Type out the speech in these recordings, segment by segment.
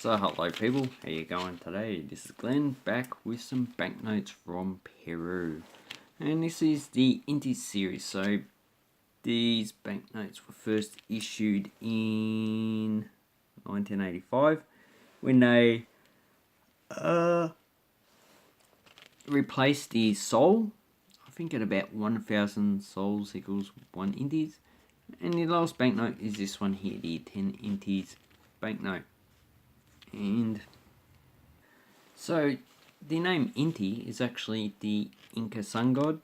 So hello people, how you going today? This is Glenn back with some banknotes from Peru. And this is the Inti series. So these banknotes were first issued in 1985 when they replaced the sol. I think at about 1,000 sols equals 1 Intis. And the last banknote is this one here, the 10 Intis banknote. And so the name Inti is actually the Inca sun god,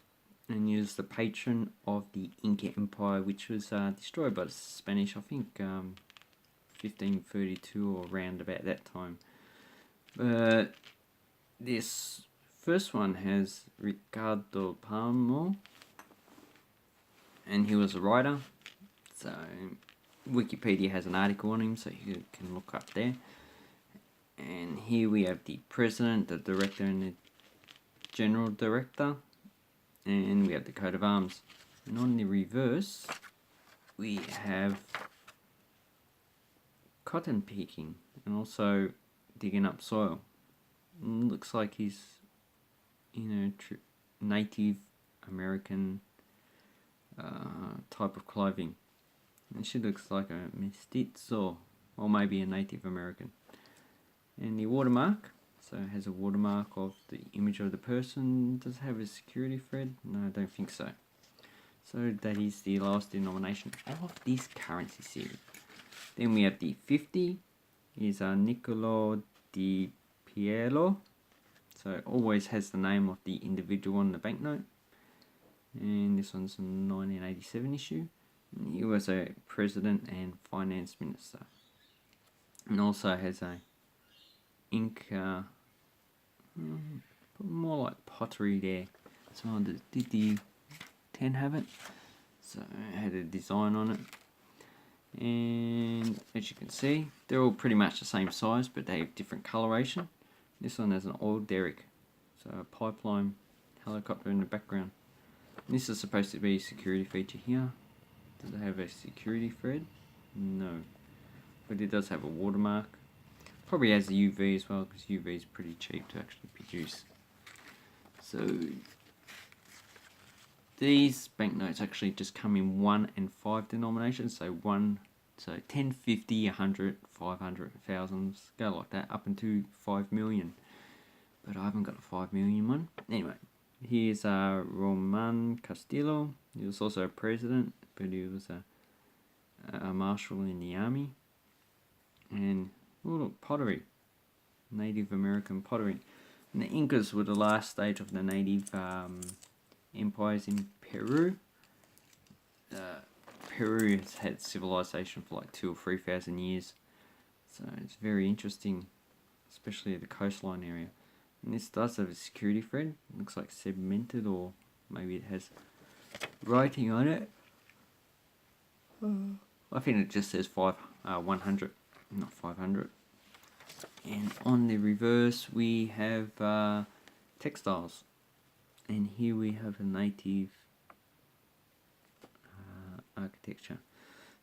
and he was the patron of the Inca Empire, which was destroyed by the Spanish, I think 1532 or around about that time. But this first one has Ricardo Palmo, and he was a writer. So Wikipedia has an article on him, so you can look up there. And here we have the president, the director, and the general director. And we have the coat of arms. And on the reverse, we have cotton picking and also digging up soil. And looks like he's in a Native American type of clothing. And she looks like a mestizo, or maybe a Native American. And the watermark, so it has a watermark of the image of the person. Does it have a security thread? No, I don't think so. So that is the last denomination of this currency series. Then we have the 50, is Niccolo di Piero. So it always has the name of the individual on the banknote. And this one's a 1987 issue. And he was a president and finance minister. And also has a Inca, more like pottery there. So did the 10 have it? So it had a design on it. And as you can see, they're all pretty much the same size, but they have different coloration. This one has an oil derrick, so a pipeline helicopter in the background. And this is supposed to be a security feature here. Does it have a security thread? No. But it does have a watermark. Probably has the UV as well, because UV is pretty cheap to actually produce. So these banknotes actually just come in 1 and 5 denominations. So 10, 50, 100, 500, 1000, go like that up into 5 million. But I haven't got a 5 million one. Anyway, here's Roman Castillo. He was also a president, but he was a marshal in the army. And oh look, pottery, Native American pottery. And the Incas were the last stage of the native empires in Peru. Peru has had civilization for like 2,000 or 3,000 years, so it's very interesting, especially the coastline area. And this does have a security thread. It looks like cemented, or maybe it has writing on it. I think it just says 100. Not 500. And on the reverse we have textiles, and here we have a native architecture.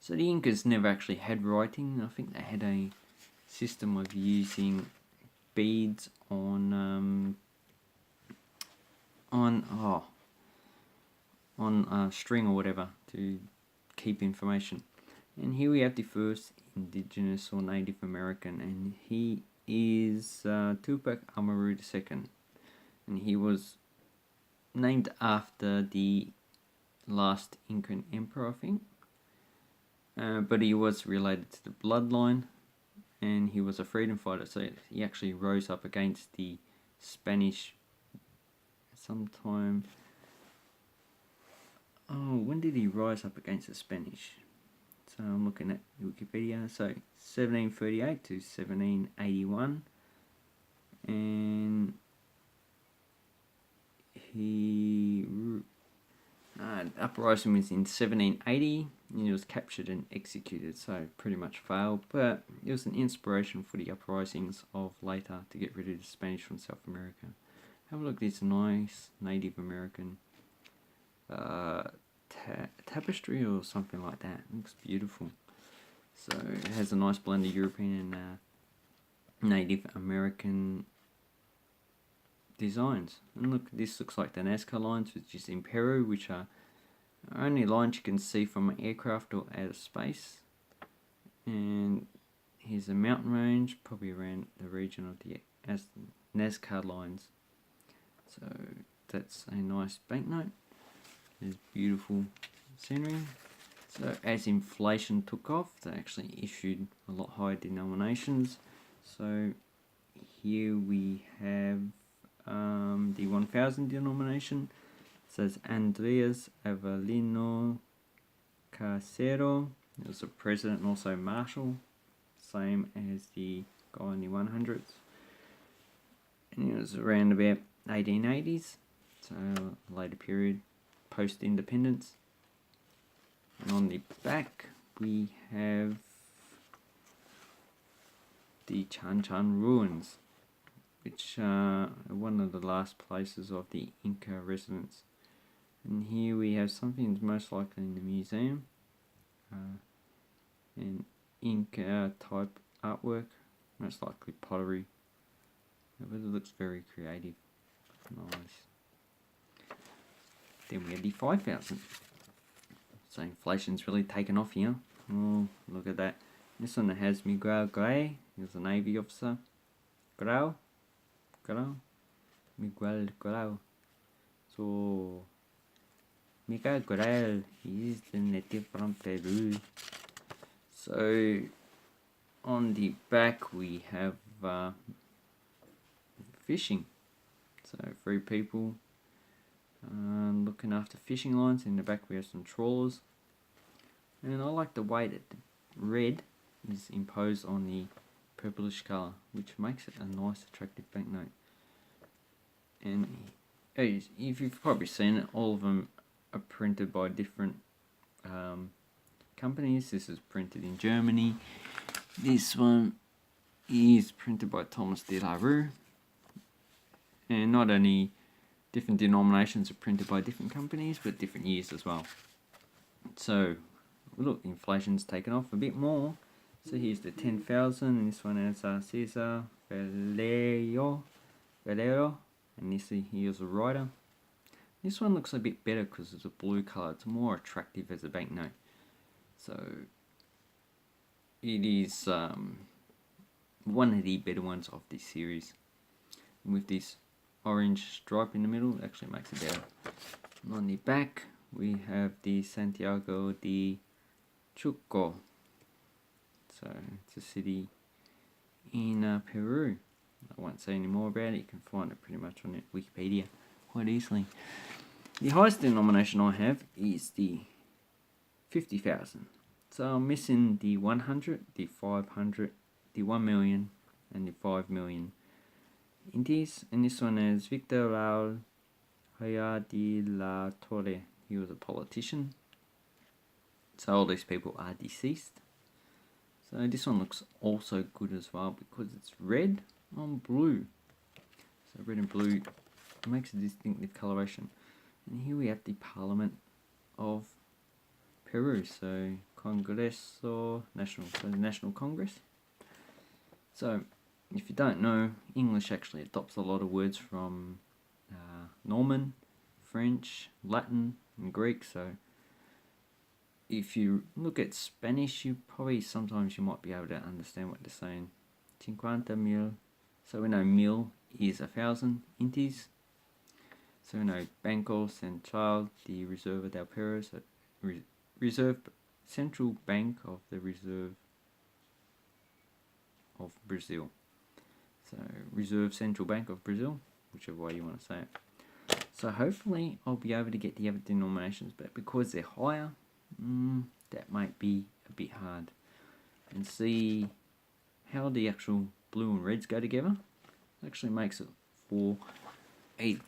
So the Incas never actually had writing. I think they had a system of using beads on string or whatever to keep information. And here we have the first indigenous or Native American, and he is Tupac Amaru II, and he was named after the last Incan emperor, I think, but he was related to the bloodline, and he was a freedom fighter, so he actually rose up against the Spanish sometime. Oh, when did he rise up against the Spanish? So I'm looking at Wikipedia. So 1738 to 1781, and he uprising was in 1780, and he was captured and executed. So pretty much failed, but it was an inspiration for the uprisings of later to get rid of the Spanish from South America. Have a look at this nice Native American tapestry or something like that. It looks beautiful. So it has a nice blend of European and Native American designs. And look, this looks like the Nazca lines, which is in Peru, which are only lines you can see from an aircraft or out of space. And here's a mountain range, probably around the region of the Nazca lines. So that's a nice banknote. There's beautiful scenery. So as inflation took off, they actually issued a lot higher denominations. So here we have the 1000 denomination. It says Andreas Avelino Casero. He was a president and also marshal, same as the guy in the 100s. And it was around about 1880s, so a later period post-independence. And on the back we have the Chan Chan ruins, which are one of the last places of the Inca residents. And here we have something that's most likely in the museum, an Inca type artwork, most likely pottery. But it looks very creative. Nice. Then we have the 5000. So inflation's really taken off here. Oh, look at that. This one has Miguel Gray. He was a Navy officer. Grau. Miguel Grau. So, Miguel Grau, he is the native from Peru. So, on the back we have fishing. So 3 people looking after fishing lines. In the back we have some trawlers. And I like the way that the red is imposed on the purplish colour, which makes it a nice attractive banknote. And if you've probably seen it, all of them are printed by different companies. This is printed in Germany. This one is printed by Thomas de la Rue. And not only different denominations are printed by different companies, but different years as well. So, look, inflation's taken off a bit more. So here's the 10,000, and this one has Cesar Valero, and this here's a rider. This one looks a bit better because it's a blue colour. It's more attractive as a banknote. So it is one of the better ones of this series. And with this orange stripe in the middle, it actually makes it better. And on the back we have the Santiago de Chuco. So it's a city in Peru. I won't say any more about it. You can find it pretty much on Wikipedia quite easily. The highest denomination I have is the 50,000. So I'm missing the 100, the 500, the 1 million, and the 5 million Intis. And this one is Victor Raul Haya de la Torre. He was a politician. So all these people are deceased. So this one looks also good as well because it's red on blue. So red and blue makes a distinctive coloration. And here we have the Parliament of Peru. So Congreso National, so the National Congress. So if you don't know, English actually adopts a lot of words from Norman, French, Latin, and Greek. So if you look at Spanish, you probably sometimes you might be able to understand what they're saying. 50,000. So we know mil is 1,000 intis. So we know Banco Central de Reserva del Peru, so Reserve Central Bank of the Reserve of Brazil. So Reserve Central Bank of Brazil, whichever way you want to say it. So hopefully I'll be able to get the other denominations, but because they're higher, that might be a bit hard. And see how the actual blue and reds go together. It actually makes it for a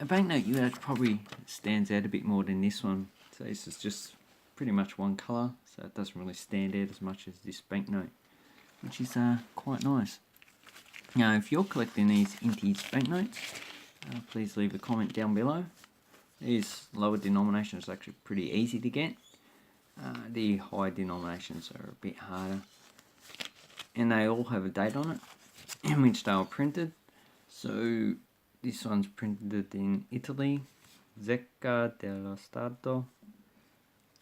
banknote that probably stands out a bit more than this one. So this is just pretty much one colour, so it doesn't really stand out as much as this banknote, which is quite nice. Now if you're collecting these Inti banknotes, please leave a comment down below. These lower denominations are actually pretty easy to get. The higher denominations are a bit harder. and they all have a date on it in which they were printed. So this one's printed in Italy, Zecca dello Stato.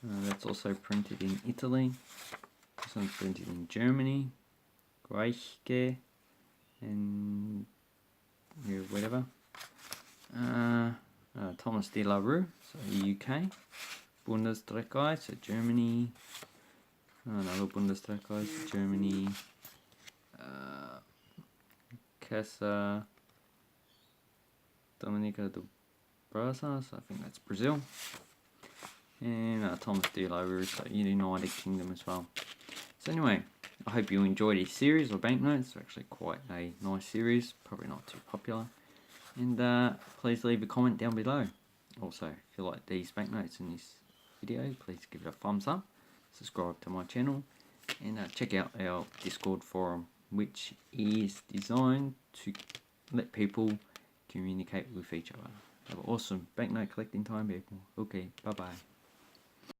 That's also printed in Italy. This one's printed in Germany, Reiche, and whatever. Thomas de la Rue, so UK. Bundesdruckerei, so Germany. Another Bundesdruckerei, so Germany. Casa Dominica do Brasil, so I think that's Brazil. And Thomas de la Rue, so United Kingdom as well. So anyway, I hope you enjoyed this series of banknotes. They're actually quite a nice series, probably not too popular. And please leave a comment down below. Also, if you like these banknotes in this video, please give it a thumbs up, subscribe to my channel, and check out our Discord forum, which is designed to let people communicate with each other. Have an awesome banknote collecting time, people. Okay, bye bye.